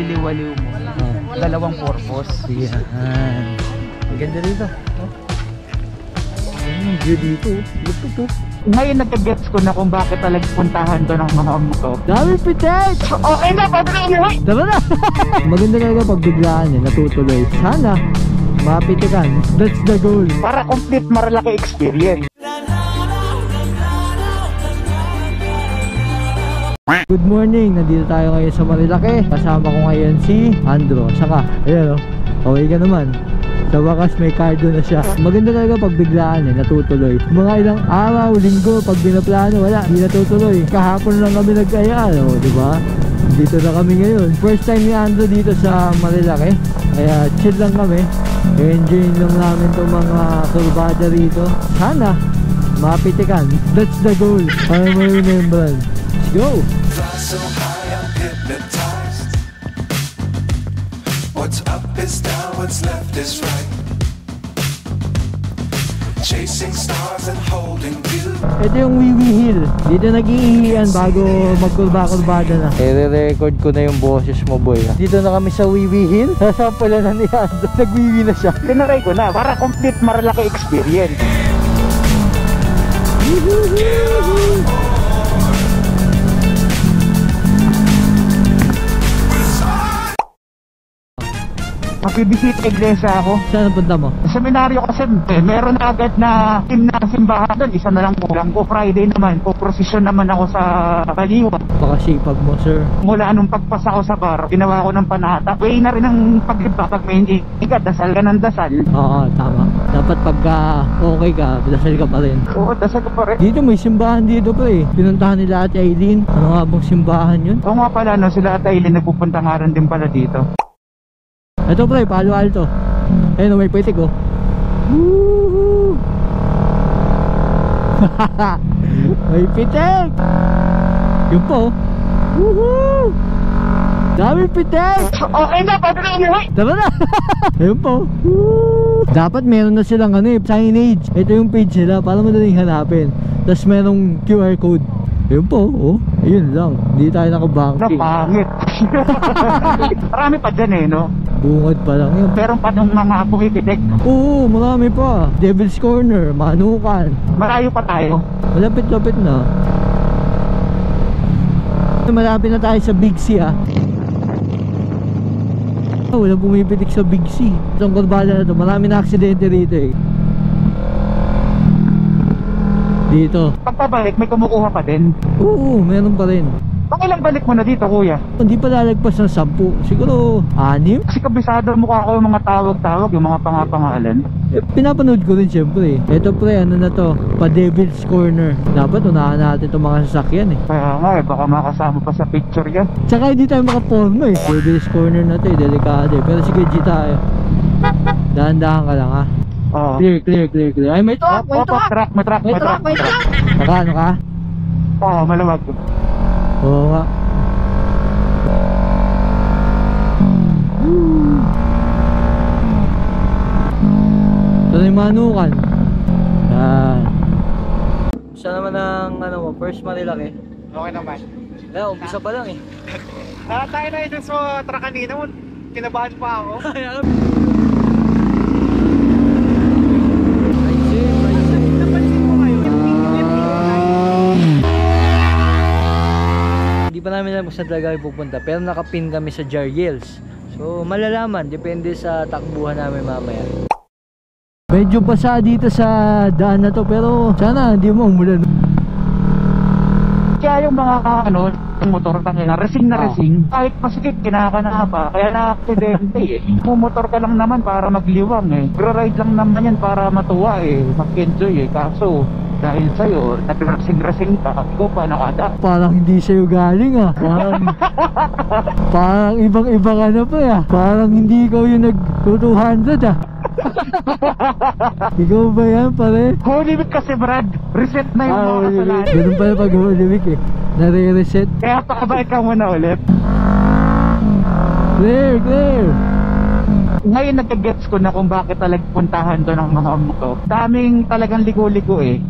pagliliwaliw mo, dalawang purpose. Yan. Maganda dito. View dito. Look to. Ngayon nagka-gets ko na kung bakit talaga puntahan to ng mga motor. Dami pitek! Okay na, pabili mo! Tara na! Maganda talaga pag biglaan yan, natutuloy. Sana, mapitikan. That's the goal. Para complete Marilaki experience. Good morning! Nandito tayo ngayon sa Marilaki. Kasama ko ngayon si Andro. Saka, ayan o. Okay ka naman. Sa wakas may cardo na siya. Maganda talaga pag biglaan yan, natutuloy. Mga ilang araw, linggo, pag binaplano, wala, hindi natutuloy. Kahapon lang kami nag-aya, diba? Dito na kami ngayon. First time ni Andro dito sa Marilaki. Kaya chill lang kami. Enjoy lang namin itong mga kurbada rito. Sana, mapitikan. That's the goal. Para may remembrance. Let's go! Fly so high, I'm hypnotized. What's up is down, what's left is right. Chasing stars and holding you. Ito yung Wiwi Hill. Dito nag-iihian bago magkurba-kurbada na. I-record ko na yung boses mo, boy. Dito na kami sa Wiwi Hill. Nasampulan na niya. Nag-wiwi na siya. Tinaray ko na, para complete Marilaki experience. Magbibisita iglesia ako. Saan ang punta mo? Sa seminaryo kasi meron na agad na team na simbahan doon. Isa na lang kulang ko. Friday naman, po-prosesyon naman ako sa Baliwa. Pakasipag mo, sir. Mula nung pagpasa ko sa bar, ginawa ko ng panata. Way na rin ang pagliba pag may hindi ka, dasal ka ng dasal. Oo, tama. Dapat pagka okay ka, dasal ka pa rin. Oo, dasal ka pa rin. Dito may simbahan dito pa eh. Pinuntahan nila Ate Aileen. Ano nga bang simbahan yun? Oo nga pala, no, sila at Aileen nagpupunta nga rin din pala dito. Ito pre, Palo Alto. Ayun, may pitik oh. Woohoo! May pitik! Yun po. Woohoo! Dami pitik! Okay na, pabili mo! Tara na! Ayun po. Woo! Dapat meron na silang signage. Ito yung page nila para madaling hanapin. Tapos merong QR code. Ayun po, oh. Ayun lang. Hindi tayo nakabanking. Napangit. Marami pa dyan eh, no? Bungad pa lang yun. Pero pa nung mga pumipitik, Oo, marami pa. Devil's Corner, Manukan. malayo pa tayo. Malapit-lapit na. Malapit na tayo sa Big C ah. Walang pumipitik sa Big C. Itong kurbada na to, marami na aksidente rito eh. Dito. Pagpabalik, may kumukuha pa din. Oo, meron pa rin. Pangilang balik mo na dito, kuya? Hindi pa lalagpas ng 10. Siguro 6. Kasi kabisado mukha ko yung mga tawag-tawag, yung mga pangapangalan. Pinapanood ko rin syempre eh. Ito pre, ano na to? Pa Devil's Corner. Dapat unahan natin itong mga sasakyan eh. Kaya nga eh, baka makasama pa sa picture yan. Tsaka hindi tayo makaporma eh. Devil's Corner na to eh, delikado eh. Pero sige, G tayo. Dahan-dahan ka lang ha. Oo. Clear. Ay, may truck! May truck! May truck. Naka ano ka? Oo, malamag. Oo nga. Ito na yung Manukan. Yan. Saan naman ang first Marilaki? Okay naman. Umpisa pa lang eh. Tayo na yun sa truck kanina mo. Kinabahan pa ako. Napansin mo ngayon, Hindi pa namin alam kung saan talaga kami pupunta, pero nakapin kami sa Jarriels. So malalaman, depende sa takbuhan namin mamaya. Medyo basa dito sa daan na to, pero sana hindi mo umulan. Kaya yung mga yung motor na racing na racing, kahit masikip kinakana pa, kaya na-aksidente eh. Mumotor ka lang naman para magliwang eh. Gra-ride lang naman yan para matuwa eh, mag-enjoy eh. Kaso dahil sa'yo, nag-racing ka, ikaw pa nakada. Parang hindi sa'yo galing ah. Parang ibang-ibang ano pa ah. Parang hindi ikaw yung nag-200 ah. Ikaw ba yan pare? Holy Week kasi Brad, reset na yung mga kasalanan. Ganun pala pag Holy Week eh. Nare-reset. Kaya pakabait ka muna ulit. Clear. Ngayon nagka-gets ko na kung bakit talagang puntahan to ng mga motor. Daming talagang ligo-ligo eh.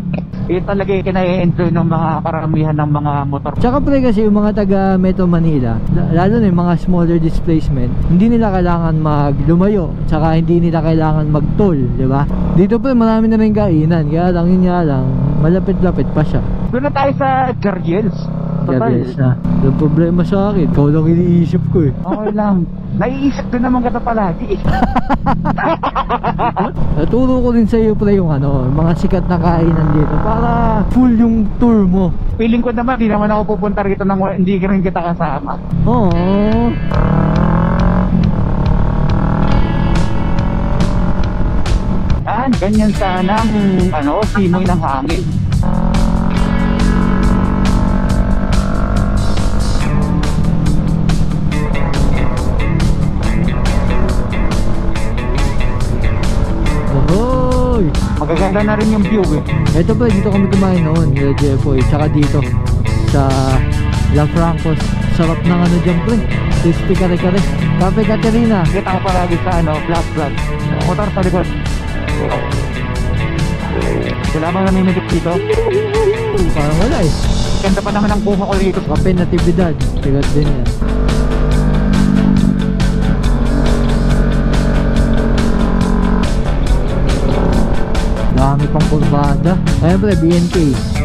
Yun talaga yung kina-enjoy ng mga karamihan ng mga motor. Tsaka pre kasi yung mga taga Metro Manila, lalo na yung mga smaller displacement, hindi nila kailangan maglumayo, tsaka hindi nila kailangan mag-toll, di ba? Dito pre marami na rin kainan, kaya lang yun nga lang, malapit-lapit pa siya. Doon na tayo sa Jargels. Yes na. Yung problema sa akin, ikaw lang iniisip ko eh. Okay lang. Naiisip din naman kita palagi eh. Naturo ko rin sa iyo pre yung mga sikat na kainan dito para full yung tour mo. Feeling ko naman, di naman ako pupunta rito nang hindi rin kita kasama. Oo. Ganyan sana ang simoy ng hangin. Ohoy! Magaganda na rin yung view eh. Ito pa, dito kami kumain noon, nila Jeffoy, tsaka dito sa La Francos. Sarap ng dyan pre, crispy kare-kare. Cafe Caterina. Kita ko palagi sa Black Black. Motor sa likod. Wala bang namimilip dito? Parang wala eh. Ganda pa naman ang buho ko dito. Kape Natividad, sigat din yan. Dami pang kurbada. Ayan pre, BNK.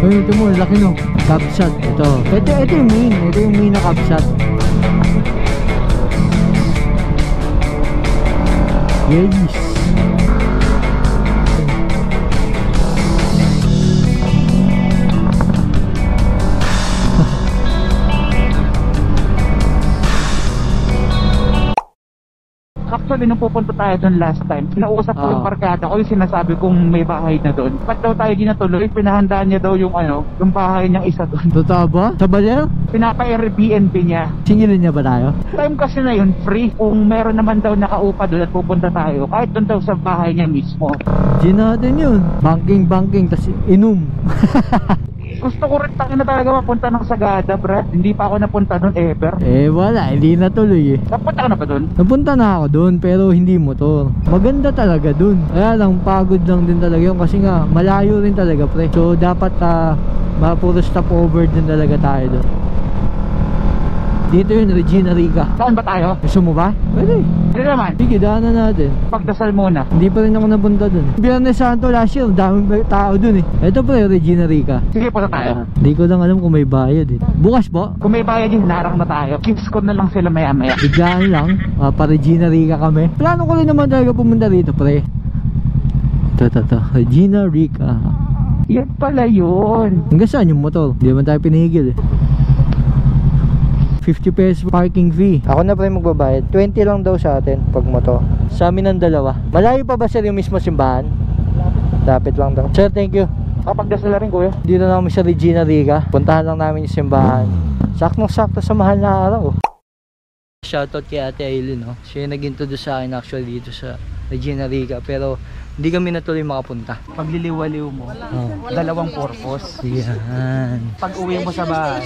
Ayun, ito mo, laki no. Capshot, ito. Ito yung main. Ito yung main na capshot. Yes. Actually, nung pupunta tayo doon last time, nausap ko yung barkada ko, yung sinasabi kong may bahay na doon. Ba't daw tayo di natuloy? Pinahandaan niya daw yung yung bahay niyang isa doon. Totoo ba? Sa Baler? Pinapa-Airbnb niya. Singilin niya ba tayo? Time kasi na yun, free. Kung meron naman daw nakaupa doon at pupunta tayo, kahit doon daw sa bahay niya mismo. Di natin yun. Banking, tas inom. Gusto ko rin na talaga mapunta ng Sagada, Brad. Hindi pa ako napunta doon ever. Wala, hindi natuloy eh. Napunta ka na ba doon? Napunta na ako doon pero hindi motor. Maganda talaga doon. Kaya lang pagod lang din talaga yun kasi nga malayo rin talaga pre. So dapat mapuro stopover din talaga tayo doon. Dito yun, Regina Rica. Saan ba tayo? Gusto mo ba? Pwede. Hindi naman. Sige, daanan natin. Pagdasal muna. Hindi pa rin ako napunta doon. Biyernes Santo last year, daming tao doon eh. Ito pa yung Regina Rica. Sige, punta tayo. Hindi ko lang alam kung may bayad eh. Bukas po? Kung may bayad yun, narang na tayo. Kiss ko na lang sila maya-maya. Biglaan lang, pa Regina Rica kami. Plano ko rin naman talaga pumunta dito pre. Ito, Regina Rica. Yan pala yun. Hanggang saan yung motor? Hindi naman tayo pinigil eh. 50 pesos parking fee. Ako na pa yung magbabayad. 20 lang daw sa atin pag motor. Sa amin ang dalawa. Malayo pa ba sir yung mismo simbahan? Lapit lang daw. Sir, thank you. Pagdasal na rin, kuya. Dito na kami sa Regina Rica. Puntahan lang namin yung simbahan. Saktong-sakto sa mahal na araw. Shoutout kay Ate Aileen, no? Siya yung nag-introduce sa akin actually dito sa Regina Rica. Pero hindi kami natuloy makapunta. Pagliliwaliw mo, dalawang purpose. Yan. Pag uwi mo sa bahay,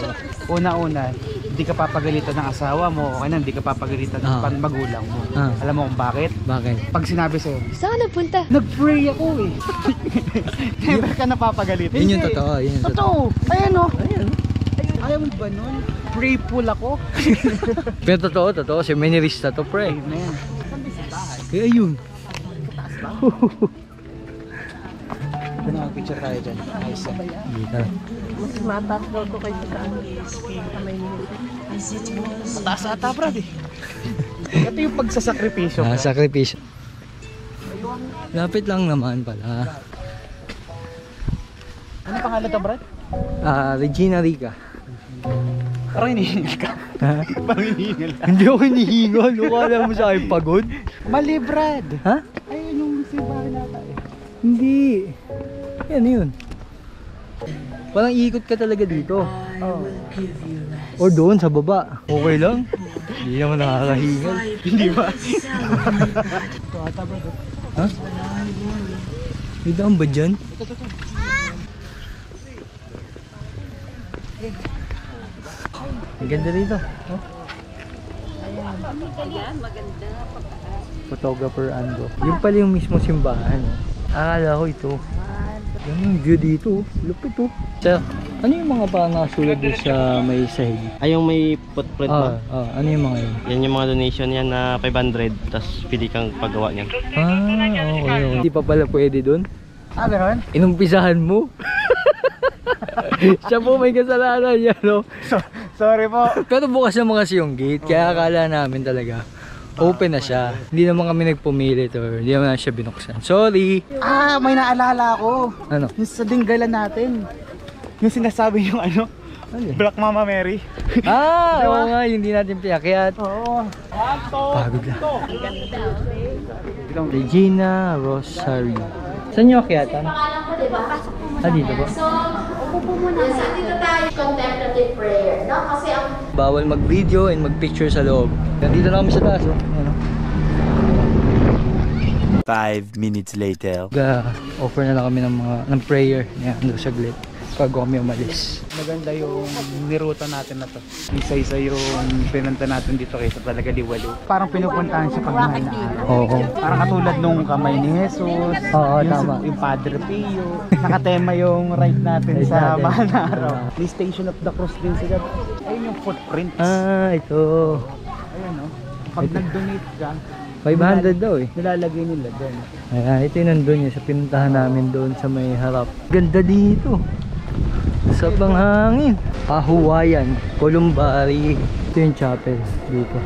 una-una, hindi ka papagalitan ng asawa mo, o hindi ka papagalitan ng magulang mo. Alam mo kung bakit? Bakit? Pag sinabi sa'yo, saan nagpunta? nag-pray ako eh. Never ka napapagalitan. Yun yung totoo. Yun yung totoo. Ayan o. Ayan. Ayaw mo ba nun? Prayful ako. Pero totoo. Si Menirista to pre. Amen. Kaya yun. Picture tayo dyan. Ayos yan. Dito. Mas mataas daw ko kayo sa Mataas ata, Brad eh. Ito yung pagsasakripisyo. Sakripisyo. Lapit lang naman pala. Ano pangalan ka, Brad? Regina Rica. Parang hinihingal ka. Parang hinihingal ka. Hindi ako hinihingal. Akala mo sa akin pagod? Mali, Brad. Ha? Ayun yung simbahan nata eh. Hindi. Yan yun. Parang ikot ka talaga dito. Or doon sa baba. Okay lang. Hindi naman nakakahingal. Hindi ba? Ha? May daan ba dyan? Ang ganda dito. Oh. Photographer Ando. Yung pala yung mismo simbahan. Akala ko ito. Yan yung view dito. Lupit oh. Sir, ano yung mga parang nasulat doon sa may sahig? Ay, yung may footprint ba? Ano yung mga yun? Yan yung mga donation yan na 500, tapos pili kang paggawa niyan. Okay. Hindi pa pala pwede doon? Gano'n? Inumpisahan mo? Siya po may kasalanan yan, no? Sorry po. Pero bukas naman kasi yung gate, kaya akala namin talaga open na siya. Hindi naman kami nagpumilit or hindi naman siya binuksan. Sorry! May naalala ako. Ano? Yung sa dinggalan natin. Yung sinasabi yung ano, Black Mama Mary. Oo nga, yung hindi natin pinakyat. Oo. Pagod lang. Regina Rosary. Saan nyo akyatan? Dito po. So, upo muna. Dito tayo contemplative prayer, no? Kasi ang Bawal mag-video and mag-picture sa loob. Nandito na kami sa taas, oh. Ano? 5 minutes later. Offer na lang kami ng prayer. Yan, doon saglit. Bago kami umalis. Maganda yung niruta natin na to. Isa-isa yung pinunta natin dito kaysa talaga liwalo. Parang pinupuntahan siya pag mahal na araw. Oo. Parang katulad nung kamay ni Jesus. Oo, yung, tama. Yung Padre Pio. Nakatema yung ride natin Ride sa natin. mahal na araw. May Station of the Cross din sila. Ayun yung footprints. Ito. Ayun no. Pag nag-donate ka, 500 daw eh. nilalagay nila doon. Ayan, ito yung nandun yun sa pinuntahan namin doon sa may harap. Ganda dito. Sa panghangin. Pahuwayan, Columbari. Ito yung chapel dito.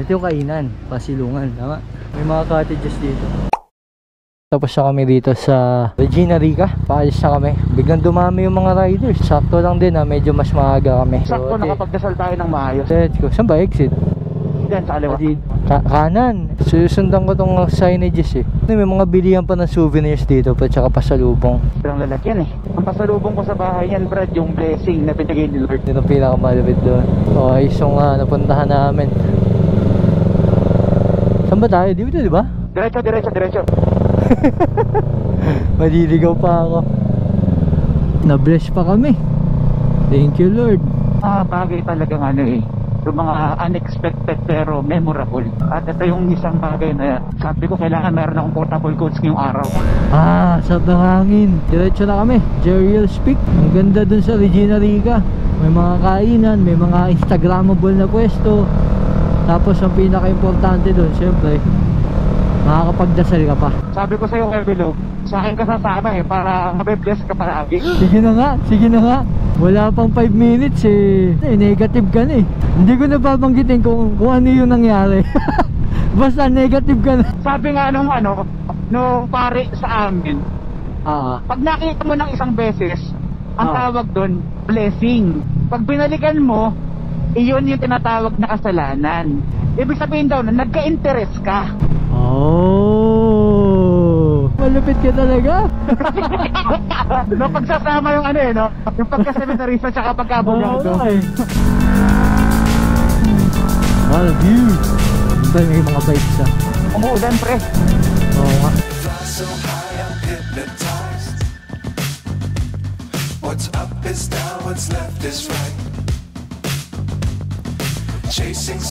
Ito yung kainan, pasilungan, tama? May mga cottages dito. Tapos na kami dito sa Regina Rica. Paalis na kami. Biglang dumami yung mga riders. Sakto lang din medyo mas maaga kami. Sakto ate, nakapagdasal tayo ng maayos. let's go. Saan ba exit? Diyan sa kaliwa. Kanan. Susundan ko tong signages eh. May mga bilihan pa ng souvenirs dito pa tsaka pasalubong. Ang lalakyan eh. Ang pasalubong ko sa bahay yan, Brad, yung blessing na pinagay ni Lord. Ito ang pinakamalapit doon. Okay, so nga napuntahan namin. Saan ba tayo? Dito, di ba? Diretso. Maliligaw pa ako. Na-bless pa kami. Thank you, Lord. Bagay talagang ano eh. Yung mga unexpected pero memorable. At ito yung isang bagay na sabi ko kailangan meron akong portable coach ngayong araw. Sa hangin. Diretso na kami. Jeriel's Peak. Ang ganda dun sa Regina Rica. May mga kainan, may mga Instagrammable na pwesto. Tapos ang pinaka-importante dun, syempre, makakapagdasal ka pa. Sabi ko sa'yo, Kevilo, sa akin ka sasama eh, para mabe-bless ka palagi. Sige na nga. Wala pang 5 minutes eh. Negative ka na eh. Hindi ko na babanggitin kung ano yung nangyari. Basta negative ka na. Sabi nga nung pare sa amin, pag nakita mo ng isang beses, ang tawag doon, blessing. Pag binalikan mo, iyon yung tinatawag na kasalanan. Ibig sabihin daw na nagka-interest ka. Malupit ka talaga. No, pagsasama yung ano eh, no? Yung pagka-seminarista tsaka pagka-abogado. What a view. May mga bikes na. Umuulan, pre. Oo nga. Fly so high, I'm hypnotized. What's up is down, what's left is right. Chasing